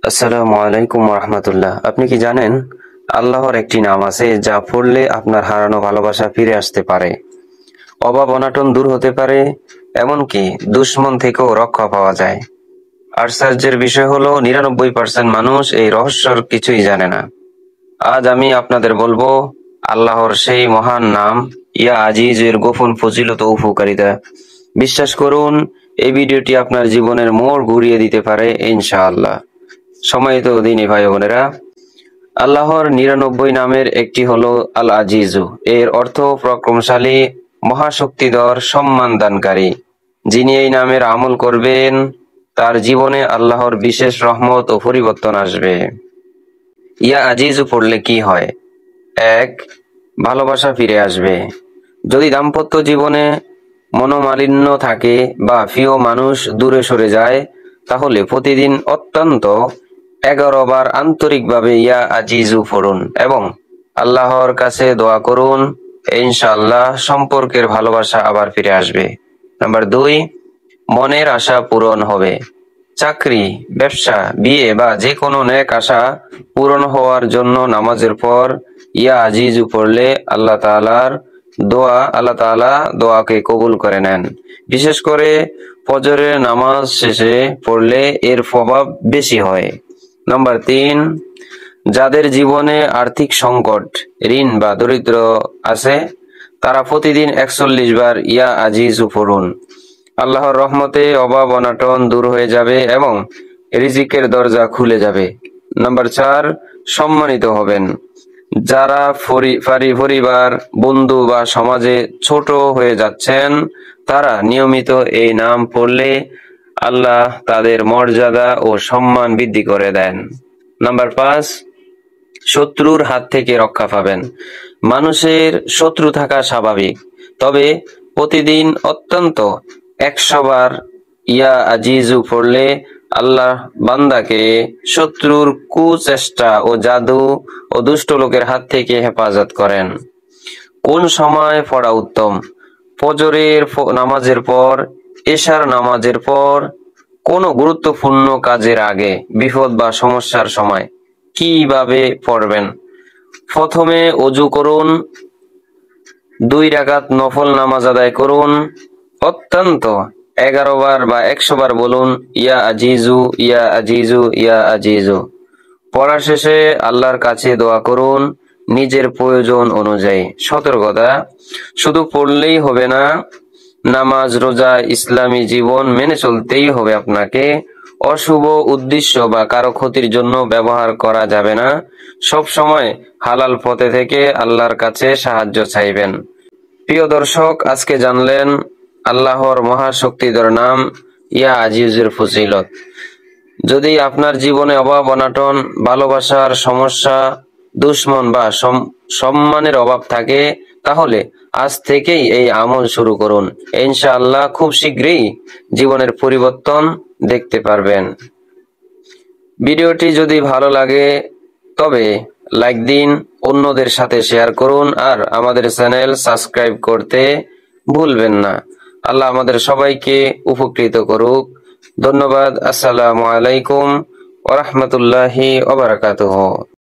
আসসালামু আলাইকুম রাহমাতুল্লাহ। আপনি কি জানেন আল্লাহর একটি নাম আছে যা পড়লে আপনার হারানো ভালোবাসা ফিরে আসতে পারে, অভাব অনাটন দূর হতে পারে, এমনকি দুশমন থেকেও রক্ষা পাওয়া যায়। আশ্চর্যের বিষয় হলো 99% মানুষ এই রহস্যর কিছুই জানে না। আজ আমি আপনাদের বলবো আল্লাহর সেই মহান নাম ইয়া আজিজের গোপন ফজিলত ও উপকারিতা। বিশ্বাস করুন, এই ভিডিওটি আপনার জীবনের মোড় ঘুরিয়ে দিতে পারে ইনশাআল্লাহ। সম্মানিত দিনী ভাই বোনেরা, আল্লাহর 99 নামের একটি হলো আল আজিজু। এর অর্থ পরাক্রমশালী, মহাশক্তিধর, সম্মান দানকারী। যিনি এই নামের আমল করবেন তার জীবনে আল্লাহর বিশেষ রহমত ও পরিবর্তন আসবে। ইয়া আজিজু পড়লে কি হয়? 1. ভালোবাসা ফিরে আসবে। যদি দাম্পত্য জীবনে মনোমালিন্য থাকে বা প্রিয় মানুষ দূরে সরে যায়, তাহলে প্রতিদিন অত্যন্ত 11 বার আন্তরিকভাবে ইয়া আজিজু পড়ুন এবং আল্লাহর কাছে দোয়া করুন। ইনশাআল্লাহ সম্পর্কের ভালোবাসা আবার ফিরে আসবে। নাম্বার 2, মনের আশা পূরণ হবে। চাকরি, ব্যবসা, বিয়ে বা যে কোনো নেক আশা পূরণ হওয়ার জন্য নামাজের পর ইয়া আজিজু পড়লে আল্লাহ তাআলা দোয়াকে কবুল করে নেন। বিশেষ করে ফজরের নামাজ শেষে পড়লে এর প্রভাব বেশি হয়। নাম্বার 3, যাদের জীবনে আর্থিক সংকট, ঋণ বা দরিদ্র আছে, তারা প্রতিদিন 41 বার ইয়া আজিজু পড়ুন। আল্লাহর রহমতে অভাব অনাটন দূর হয়ে যাবে এবং রিজিকের দরজা খুলে যাবে। নাম্বার 4, সম্মানিত হবেন। যারা পরিবার, বন্ধু বা সমাজে ছোট হয়ে যাচ্ছেন, তারা নিয়মিত এই নাম পড়লে আল্লাহ তাদের মর্যাদা ও সম্মান বৃদ্ধি করে দেন। নাম্বার 5, শত্রুর হাত থেকে রক্ষা পাবেন। মানুষের শত্রু থাকা স্বাভাবিক, তবে প্রতিদিন অত্যন্ত 100 বার ইয়া আজিজু পড়লে আল্লাহ বান্দাকে শত্রুর কুচেষ্টা ও জাদু ও দুষ্ট লোকের হাত থেকে হেফাজত করেন। কোন সময় পড়া উত্তম? ফজরের নামাজের পর, এশার নামাজের পর, কোনো গুরুত্বপূর্ণ কাজের আগে, বিপদ বা সমস্যার সময়। কিভাবে পড়বেন? প্রথমে ওযু করুন, 2 রাকাত নফল নামাজ আদায় করুন, অত্যন্ত 11 বার বা 100 বার বলুন ইয়া আজিজু, ইয়া আজিজু, ইয়া আজিজু। পড়া শেষে আল্লাহর কাছে দোয়া করুন নিজের প্রয়োজন অনুযায়ী। সতর্কতা, শুধু পড়লেই হবে না, নামাজ, রোজা, ইসলামী জীবন মেনে চলতেই হবে আপনাকে। অশুভ উদ্দেশ্য বা কারো ক্ষতির জন্য ব্যবহার করা যাবে না। সব সময় হালাল পথে থেকে আল্লাহর কাছে সাহায্য চাইবেন। প্রিয় দর্শক, আজকে জানলেন আল্লাহর মহাশক্তিধর নাম ইয়া আজিজের ফজিলত। যদি আপনার জীবনে অভাব অনাটন, ভালোবাসার সমস্যা, দুশমন বা সম্মানের অভাব থাকে, তাহলে আজ থেকেই এই আমল শুরু করুন। ইনশাআল্লাহ খুব শীঘ্রই জীবনের পরিবর্তন দেখতে পারবেন। ভিডিওটি যদি ভালো লাগে তবে লাইক দিন, অন্যদের সাথে শেয়ার করুন আর আমাদের চ্যানেল সাবস্ক্রাইব করতে ভুলবেন না। আল্লাহ আমাদের সবাইকে উপকৃত করুক। ধন্যবাদ। আসসালামু আলাইকুম ওয়া রাহমাতুল্লাহি ওয়া বারাকাতুহু।